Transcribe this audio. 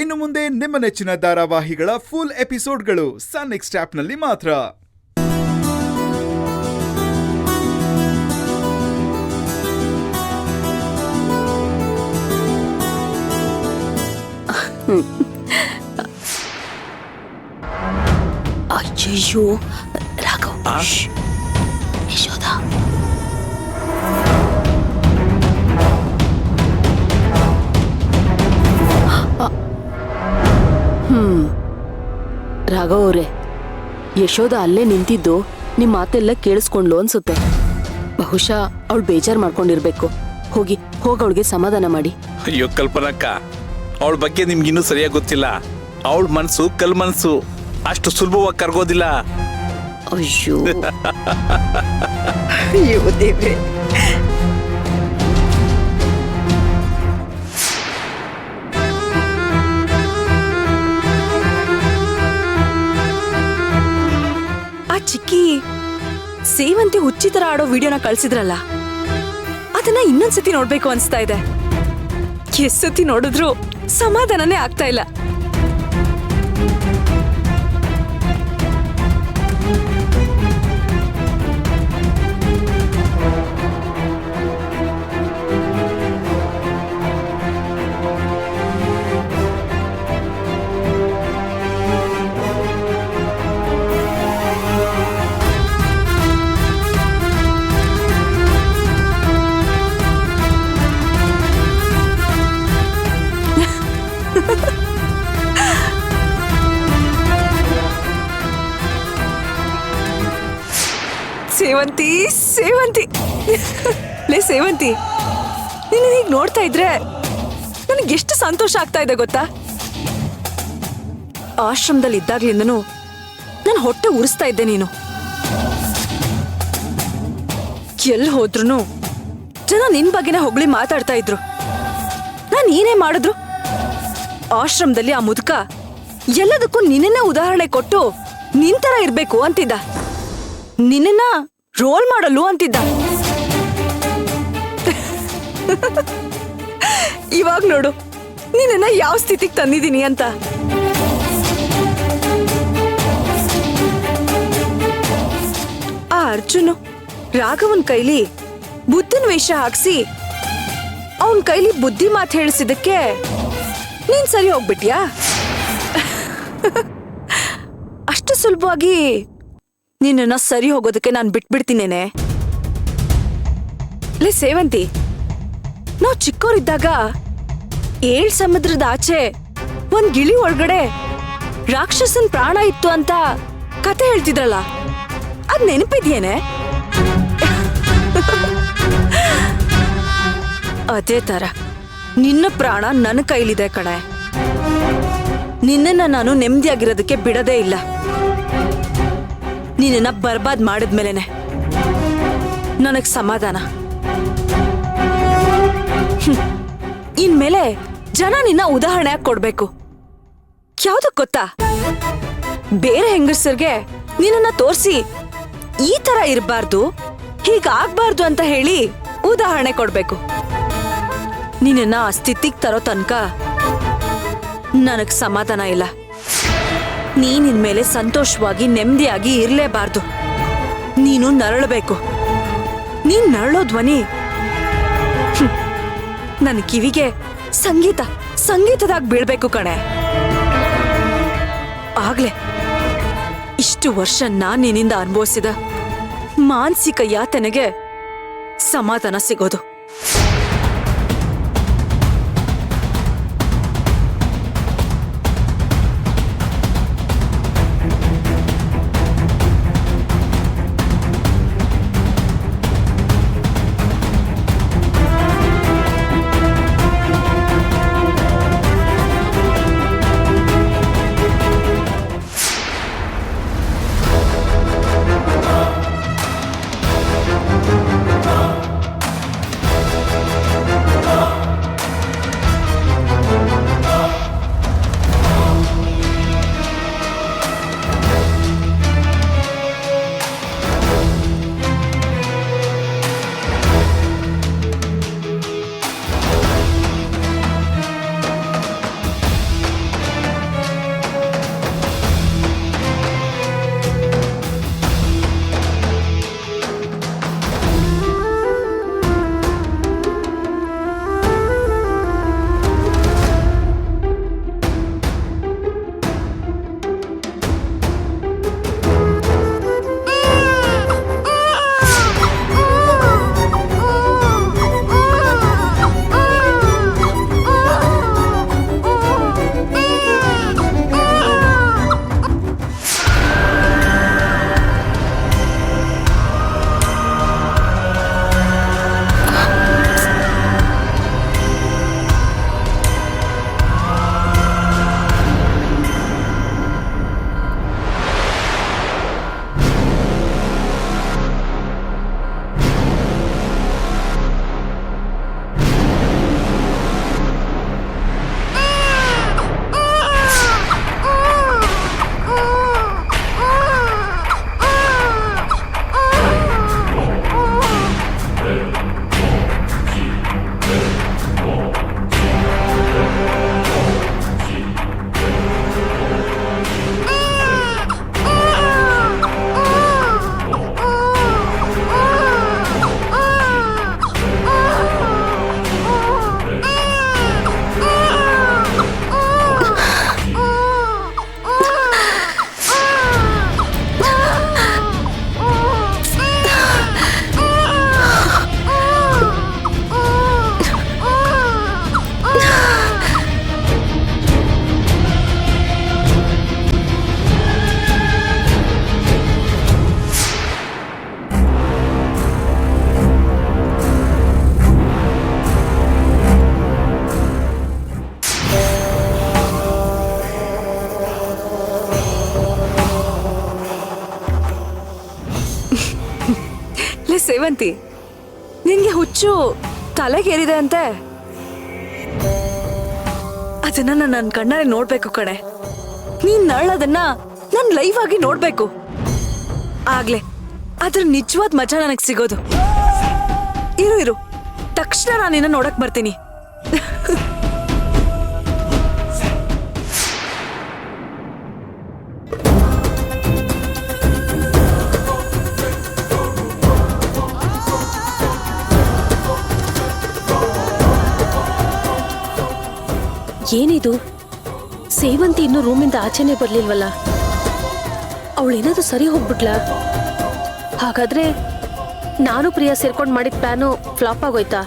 ಇನ್ನು ಮುಂದೆ ನಿಮ್ಮ ನೆಚ್ಚಿನ ಧಾರಾವಾಹಿಗಳ ಫುಲ್ ಎಪಿಸೋಡ್ಗಳು ಸನ್ ನೆಕ್ಸ್ಟ್ ಆಪ್ನಲ್ಲಿ ಮಾತ್ರ. ಅಯ್ಯಯ್ಯೋ ರಾಘವ್, ಯಶೋಧ, ರಾಘವ್ ಅವ್ರೆ, ಯಶೋಧ ಅಲ್ಲೇ ನಿಂತಿದ್ದು ನಿಮ್ ಮಾತೆಲ್ಲ ಕೇಳಿಸ್ಕೊಂಡ್ಲು ಅನ್ಸುತ್ತೆ. ಬಹುಶಃ ಅವಳು ಬೇಜಾರ್ ಮಾಡ್ಕೊಂಡಿರ್ಬೇಕು. ಹೋಗಿ ಅವಳಿಗೆ ಸಮಾಧಾನ ಮಾಡಿ. ಅಯ್ಯೋ ಕಲ್ಪನಕ್ಕ, ಅವಳ ಬಗ್ಗೆ ನಿಮ್ಗಿನ್ನೂ ಸರಿಯಾಗಿ ಗೊತ್ತಿಲ್ಲ. ಅವಳ ಮನ್ಸು ಕಲ್ ಮನ್ಸು, ಅಷ್ಟು ಸುಲಭವಾಗಿ ಕರ್ಗೋದಿಲ್ಲ. ಅಯ್ಯೋ ಅಯ್ಯೋ ದೇವ್ರೆ. ಆ ಚಿಕ್ಕಿ ಸೇವಂತಿ ಹುಚ್ಚಿ ತರ ಆಡೋ ವಿಡಿಯೋನ ಕಳ್ಸಿದ್ರಲ್ಲ, ಅದನ್ನ ಇನ್ನೊಂದ್ಸತಿ ನೋಡ್ಬೇಕು ಅನ್ಸ್ತಾ ಇದೆ. ಎಷ್ಟ್ ಸತಿ ನೋಡಿದ್ರು ಸಮಾಧಾನನೇ ಆಗ್ತಾ ಇಲ್ಲ. ಸೇವಂತಿ, ಸೇವಂತಿ, ಲೇ ಸೇವಂತಿ, ನೀನು ಹೀಗೆ ನೋಡ್ತಾ ಇದ್ರೆ ನನಗೆ ಎಷ್ಟು ಸಂತೋಷ ಆಗ್ತಾ ಇದೆ ಗೊತ್ತಾ? ಆಶ್ರಮದಲ್ಲಿ ಇದ್ದಾಗ್ಲಿಂದನೂ ನನ್ನ ಹೊಟ್ಟೆ ಉರಿಸ್ತಾ ಇದ್ದೆ ನೀನು. ಎಲ್ಲಿ ಹೋದ್ರು ಜನ ನಿನ್ ಬಗ್ಗೆನೇ ಹೊಗಳಿ ಮಾತಾಡ್ತಾ ಇದ್ರು. ನಾನು ಏನೇ ಮಾಡಿದ್ರು ಆಶ್ರಮದಲ್ಲಿ ಆ ಮುದುಕ ಎಲ್ಲದಕ್ಕೂ ನಿನ್ನೇ ಉದಾಹರಣೆ ಕೊಟ್ಟು ನಿಂತರ ಇರ್ಬೇಕು ಅಂತಿದ್ದ, ನಿನ್ನ ರೋಲ್ ಮಾಡಲು ಅಂತಿದ್ದ. ಇವಾಗ ನೋಡು ನಿನ್ನ ಯಾವ ಸ್ಥಿತಿಗೆ ತಂದಿದ್ದೀನಿ ಅಂತ. ಆ ಅರ್ಜುನು ರಾಘವನ್ ಕೈಲಿ ಬುದ್ಧನ ವೇಷ ಹಾಕ್ಸಿ ಅವನ್ ಕೈಲಿ ಬುದ್ಧಿ ಮಾತು ಹೇಳಿಸಿದಕ್ಕೆ ನೀನ್ ಸರಿ ಹೋಗ್ಬಿಟ್ಯಾ? ಅಷ್ಟು ಸುಲಭವಾಗಿ ನಿನ್ನ ಸರಿ ಹೋಗೋದಕ್ಕೆ ನಾನು ಬಿಟ್ಬಿಡ್ತೀನೇನೆ. ಲೇ ಸೇವಂತಿ, ನಾವು ಚಿಕ್ಕವರಿದ್ದಾಗ 7 ಸಮುದ್ರದ ಆಚೆ ಒಂದ್ ಗಿಳಿ ಒಳಗಡೆ ರಾಕ್ಷಸನ್ ಪ್ರಾಣ ಇತ್ತು ಅಂತ ಕತೆ ಹೇಳ್ತಿದ್ರಲ್ಲ, ಅದ್ ನೆನಪಿದ್ಯೇನೆ? ಅದೇ ತರ ನಿನ್ನ ಪ್ರಾಣ ನನ್ನ ಕೈಲಿದೆ ಕಣೆ. ನಿನ್ನನ್ನ ನಾನು ನೆಮ್ಮದಿಯಾಗಿರೋದಕ್ಕೆ ಬಿಡದೇ ಇಲ್ಲ. ನಿನ್ನ ಬರ್ಬಾದ್ ಮಾಡಿದ್ಮೇಲೆನೆ ನನಗ್ ಸಮಾಧಾನ. ಇನ್ಮೇಲೆ ಜನ ನಿನ್ನ ಉದಾಹರಣೆ ಕೊಡ್ಬೇಕು. ಯಾವ್ದಕ್ ಗೊತ್ತಾ? ಬೇರೆ ಹೆಂಗಸರ್ಗೆ ನಿನ್ನ ತೋರ್ಸಿ ಈ ತರ ಇರಬಾರ್ದು, ಹೀಗಾಗ್ಬಾರ್ದು ಅಂತ ಹೇಳಿ ಉದಾಹರಣೆ ಕೊಡ್ಬೇಕು. ನಿನ್ನ ಆ ಸ್ಥಿತಿಗೆ ತರೋ ತನಕ ನನಗ್ ಸಮಾಧಾನ ಇಲ್ಲ. ನೀನಿನ್ಮೇಲೆ ಸಂತೋಷವಾಗಿ ನೆಮ್ಮದಿಯಾಗಿ ಇರ್ಲೇಬಾರ್ದು. ನೀನು ನರಳಬೇಕು. ನೀನ್ ನರಳೋ ಧ್ವನಿ ನನ್ನ ಕಿವಿಗೆ ಸಂಗೀತದಾಗ ಬೀಳ್ಬೇಕು ಕಣೆ. ಆಗ್ಲೇ ಇಷ್ಟು ವರ್ಷ ನಾನ್ ನಿನ್ನಿಂದ ಅನುಭವಿಸಿದ ಮಾನಸಿಕ ಯಾತನೆಗೆ ಸಮಾಧಾನ ಸಿಗೋದು. ಸೇವಂತಿ, ನಿನ್ಗೆ ಹುಚ್ಚು ತಲೆಗೇರಿದೆ ಅಂತೆ. ಅದನ್ನ ನನ್ನ ಕಣ್ಣಲ್ಲಿ ನೋಡ್ಬೇಕು ಕಣೆ. ನೀನ್ ನರಳೋದನ್ನ ನನ್ ಲೈವ್ ಆಗಿ ನೋಡ್ಬೇಕು. ಆಗ್ಲೇ ಅದ್ರ ನಿಜವಾದ ಮಜಾ ನನಗ್ ಸಿಗೋದು. ಇರು ತಕ್ಷಣ ನಾನು ನಿನ್ನ ನೋಡಕ್ ಬರ್ತೀನಿ. ಏನಿದು, ಸೇವಂತಿ ಇನ್ನು ರೂಮಿಂದ ಆಚೆನೆ ಬರ್ಲಿಲ್ವಲ್ಲ? ಅವಳೇನಾದ್ರೂ ಸರಿ ಹೋಗ್ಬಿಟ್ಲಾ? ಹಾಗಾದ್ರೆ ನಾನು ಪ್ರಿಯಾ ಸೇರ್ಕೊಂಡು ಮಾಡಿದ ಪ್ಲಾನು ಫ್ಲಾಪ್ ಆಗೋಯ್ತಾ?